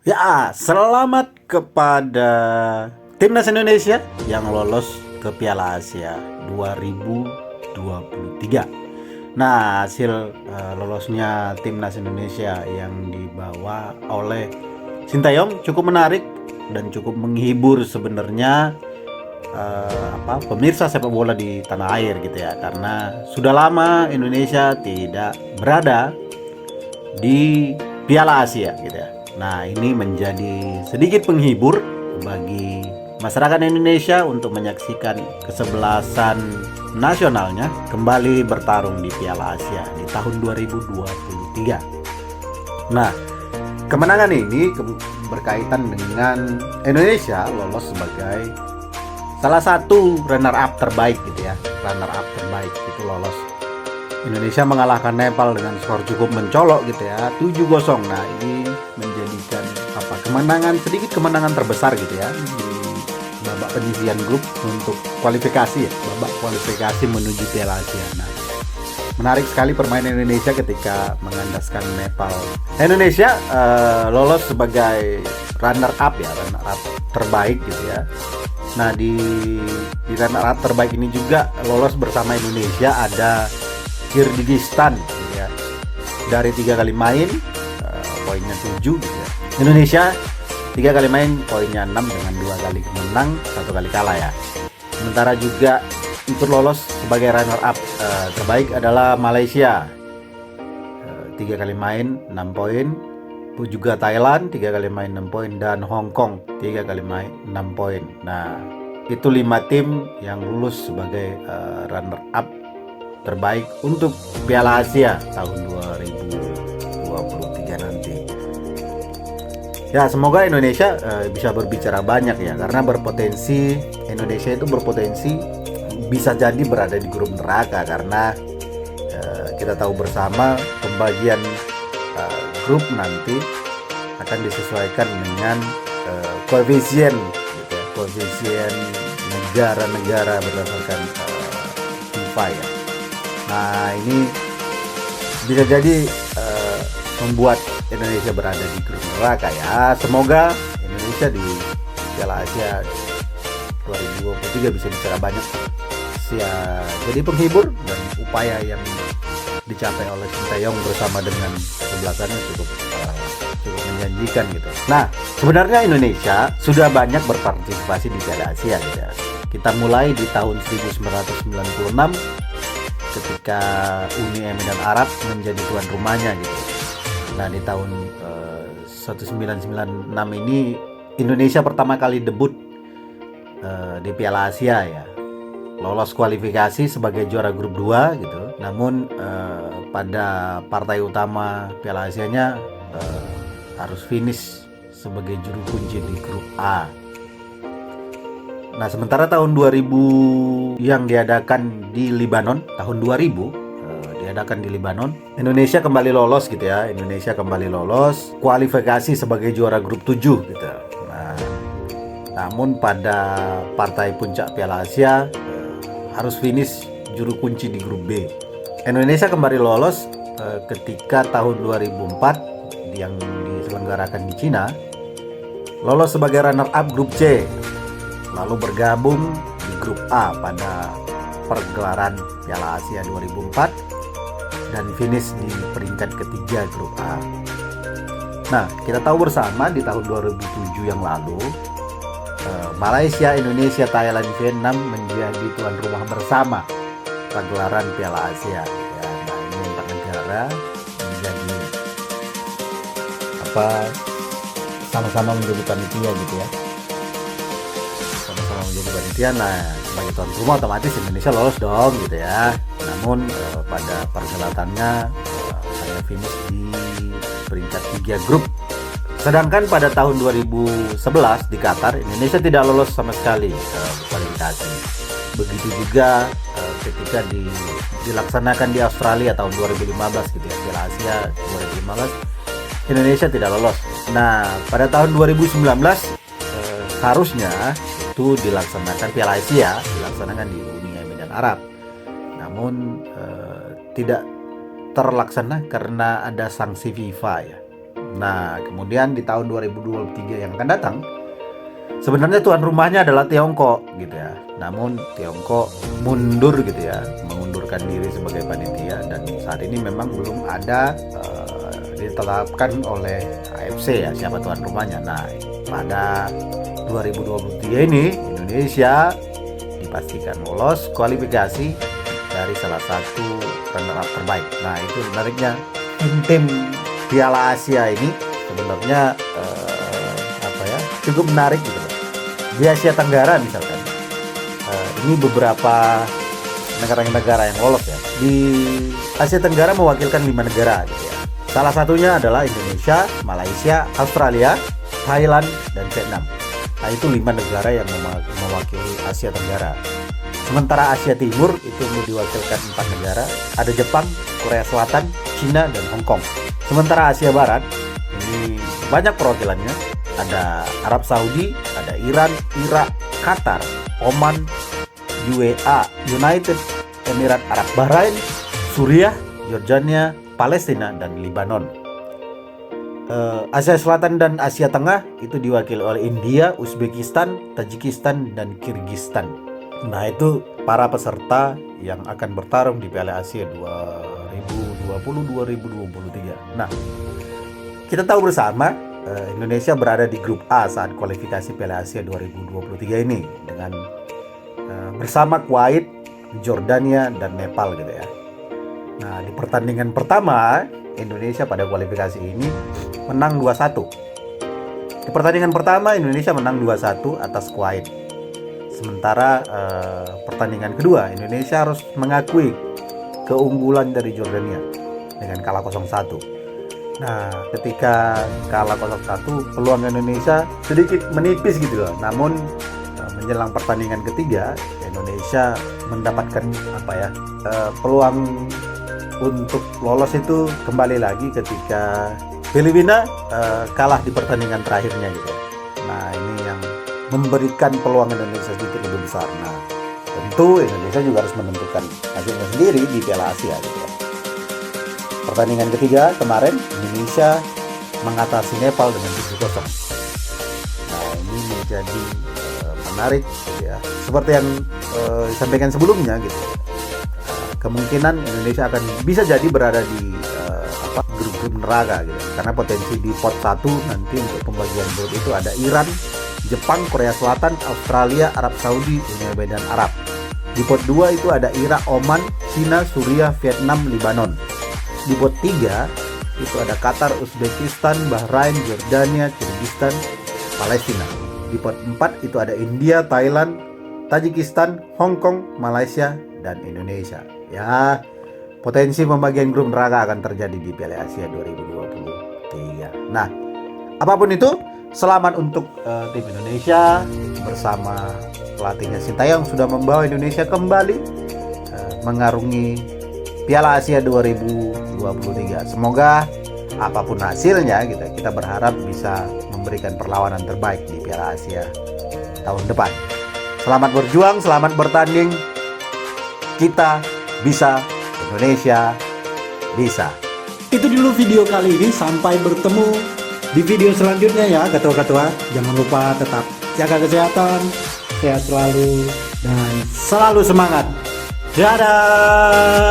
Ya, selamat kepada timnas Indonesia yang lolos ke Piala Asia 2023. Nah, hasil lolosnya timnas Indonesia yang dibawa oleh Sintayong cukup menarik dan cukup menghibur sebenarnya pemirsa sepak bola di tanah air gitu ya, karena sudah lama Indonesia tidak berada di Piala Asia gitu ya. Nah, ini menjadi sedikit penghibur bagi masyarakat Indonesia untuk menyaksikan kesebelasan nasionalnya kembali bertarung di Piala Asia di tahun 2023. Nah, kemenangan ini berkaitan dengan Indonesia lolos sebagai salah satu runner up terbaik gitu ya. Runner up terbaik itu lolos. Indonesia mengalahkan Nepal dengan skor cukup mencolok gitu ya, 7-0. Nah, ini menjadikan sedikit kemenangan terbesar gitu ya di babak penyisihan grup untuk kualifikasi ya, babak kualifikasi menuju Piala Asia. Nah, menarik sekali permainan Indonesia ketika mengandaskan Nepal. Indonesia lolos sebagai runner up terbaik gitu ya. Nah, di runner up terbaik ini juga lolos bersama Indonesia ada Kyrgyzstan gitu ya. Dari 3 kali main poinnya 7 gitu ya. Indonesia 3 kali main poinnya 6 dengan 2 kali menang, 1 kali kalah ya. Sementara juga ikut lolos sebagai runner up terbaik adalah Malaysia. 3 kali main 6 poin. Juga Thailand 3 kali main 6 poin dan Hong Kong 3 kali main 6 poin. Nah, itu 5 tim yang lulus sebagai runner up terbaik untuk Piala Asia tahun 2023 nanti. Ya, semoga Indonesia bisa berbicara banyak ya, karena Indonesia itu berpotensi bisa jadi berada di grup neraka, karena kita tahu bersama pembagian grup nanti akan disesuaikan dengan koefisien gitu ya, koefisien negara-negara berdasarkan FIFA ya. Nah, ini bisa jadi membuat Indonesia berada di grup neraka ya. Semoga Indonesia di Piala Asia 2023 bisa bicara banyak ya, jadi penghibur, dan upaya yang dicapai oleh Sintayong bersama dengan kesebelasannya cukup menjanjikan gitu. Nah, sebenarnya Indonesia sudah banyak berpartisipasi di Piala Asia gitu ya. Kita mulai di tahun 1996 ketika Uni Emirat Arab menjadi tuan rumahnya gitu. Nah, di tahun 1996 ini Indonesia pertama kali debut di Piala Asia ya. Lolos kualifikasi sebagai juara grup 2 gitu. Namun pada partai utama Piala Asianya harus finish sebagai juru kunci di grup A. Nah, sementara tahun 2000 yang diadakan di Lebanon, tahun 2000 diadakan di Lebanon, Indonesia kembali lolos gitu ya. Indonesia kembali lolos kualifikasi sebagai juara grup 7 gitu. Nah, namun pada partai puncak Piala Asia harus finish juru kunci di grup B. Indonesia kembali lolos ketika tahun 2004 yang diselenggarakan di Cina, lolos sebagai runner up grup C, lalu bergabung di grup A pada pergelaran Piala Asia 2004 dan finish di peringkat ketiga grup A. Nah, kita tahu bersama di tahun 2007 yang lalu Malaysia, Indonesia, Thailand, Vietnam menjadi tuan rumah bersama pagelaran Piala Asia ya. Nah, ini 4 negara menjadi sama-sama menjadi panitia gitu ya. Sama-sama menjadi panitia. Nah, sebagai tuan rumah otomatis Indonesia lolos dong gitu ya. Namun pada pergelatannya saya finish di peringkat 3 grup. Sedangkan pada tahun 2011 di Qatar, Indonesia tidak lolos sama sekali kualifikasi. Begitu juga ketika dilaksanakan di Australia tahun 2015 gitu ya, Piala Asia 2015, Indonesia tidak lolos. Nah, pada tahun 2019 harusnya itu dilaksanakan Piala Asia, dilaksanakan di Uni Emirat Arab. Namun tidak terlaksana karena ada sanksi FIFA ya. Nah, kemudian di tahun 2023 yang akan datang, sebenarnya tuan rumahnya adalah Tiongkok gitu ya. Namun Tiongkok mundur gitu ya, mengundurkan diri sebagai panitia, dan saat ini memang belum ada ditetapkan oleh AFC ya siapa tuan rumahnya. Nah, pada 2023 ini Indonesia dipastikan lolos kualifikasi dari salah satu runner-up terbaik. Nah, itu menariknya tim Piala Asia ini sebenarnya cukup menarik gitu loh. Di Asia Tenggara misalkan, ini beberapa negara yang lolos ya. Di Asia Tenggara mewakilkan 5 negara gitu ya. Salah satunya adalah Indonesia, Malaysia, Australia, Thailand, dan Vietnam. Nah, itu 5 negara yang mewakili Asia Tenggara. Sementara Asia Timur itu diwakilkan 4 negara, ada Jepang, Korea Selatan, Cina, dan Hong Kong. Sementara Asia Barat ini banyak perwakilannya, ada Arab Saudi, ada Iran, Irak, Qatar, Oman, UAE, United Emirat Arab, Bahrain, Suriah, Yordania, Palestina, dan Lebanon. Asia Selatan dan Asia Tengah itu diwakili oleh India, Uzbekistan, Tajikistan, dan Kirgistan. Nah, itu para peserta yang akan bertarung di Piala Asia 2020-2023. Nah, kita tahu bersama Indonesia berada di grup A saat kualifikasi Piala Asia 2023 ini dengan bersama Kuwait, Jordania, dan Nepal gitu ya. Nah, di pertandingan pertama Indonesia pada kualifikasi ini menang 2-1. Di pertandingan pertama Indonesia menang 2-1 atas Kuwait. Sementara pertandingan kedua Indonesia harus mengakui keunggulan dari Jordania dengan kalah 0-1. Nah, ketika kalah 0-1 peluang Indonesia sedikit menipis gitu loh. Namun menjelang pertandingan ketiga Indonesia mendapatkan peluang untuk lolos itu kembali lagi ketika Filipina kalah di pertandingan terakhirnya gitu. Nah, ini yang memberikan peluang Indonesia sedikit lebih besar. Nah, tentu Indonesia juga harus menentukan hasilnya sendiri di Piala Asia gitu ya. Pertandingan ketiga kemarin Indonesia mengatasi Nepal dengan 7-0. Nah, ini menjadi menarik gitu ya. Seperti yang disampaikan sebelumnya gitu. Kemungkinan Indonesia akan bisa jadi berada di grup-grup neraka gitu. Karena potensi di pot 1 nanti untuk pembagian grup itu ada Iran, Jepang, Korea Selatan, Australia, Arab Saudi, Uni Emirat Arab. Di pot 2 itu ada Irak, Oman, Cina, Suriah, Vietnam, Lebanon. Di pot 3 itu ada Qatar, Uzbekistan, Bahrain, Jordania, Kirgistan, Palestina. Di pot 4 itu ada India, Thailand, Tajikistan, Hong Kong, Malaysia, dan Indonesia. Ya, potensi pembagian grup neraka akan terjadi di Piala Asia 2023. Nah, apapun itu, selamat untuk tim Indonesia bersama pelatihnya Sintayong sudah membawa Indonesia kembali mengarungi Piala Asia 2023. Semoga apapun hasilnya gitu, kita berharap bisa memberikan perlawanan terbaik di Piala Asia tahun depan. Selamat berjuang, selamat bertanding. Kita bisa, Indonesia bisa. Itu dulu video kali ini, sampai bertemu di video selanjutnya ya ketua-ketua. Jangan lupa tetap jaga kesehatan, sehat selalu, dan selalu semangat. Dadah.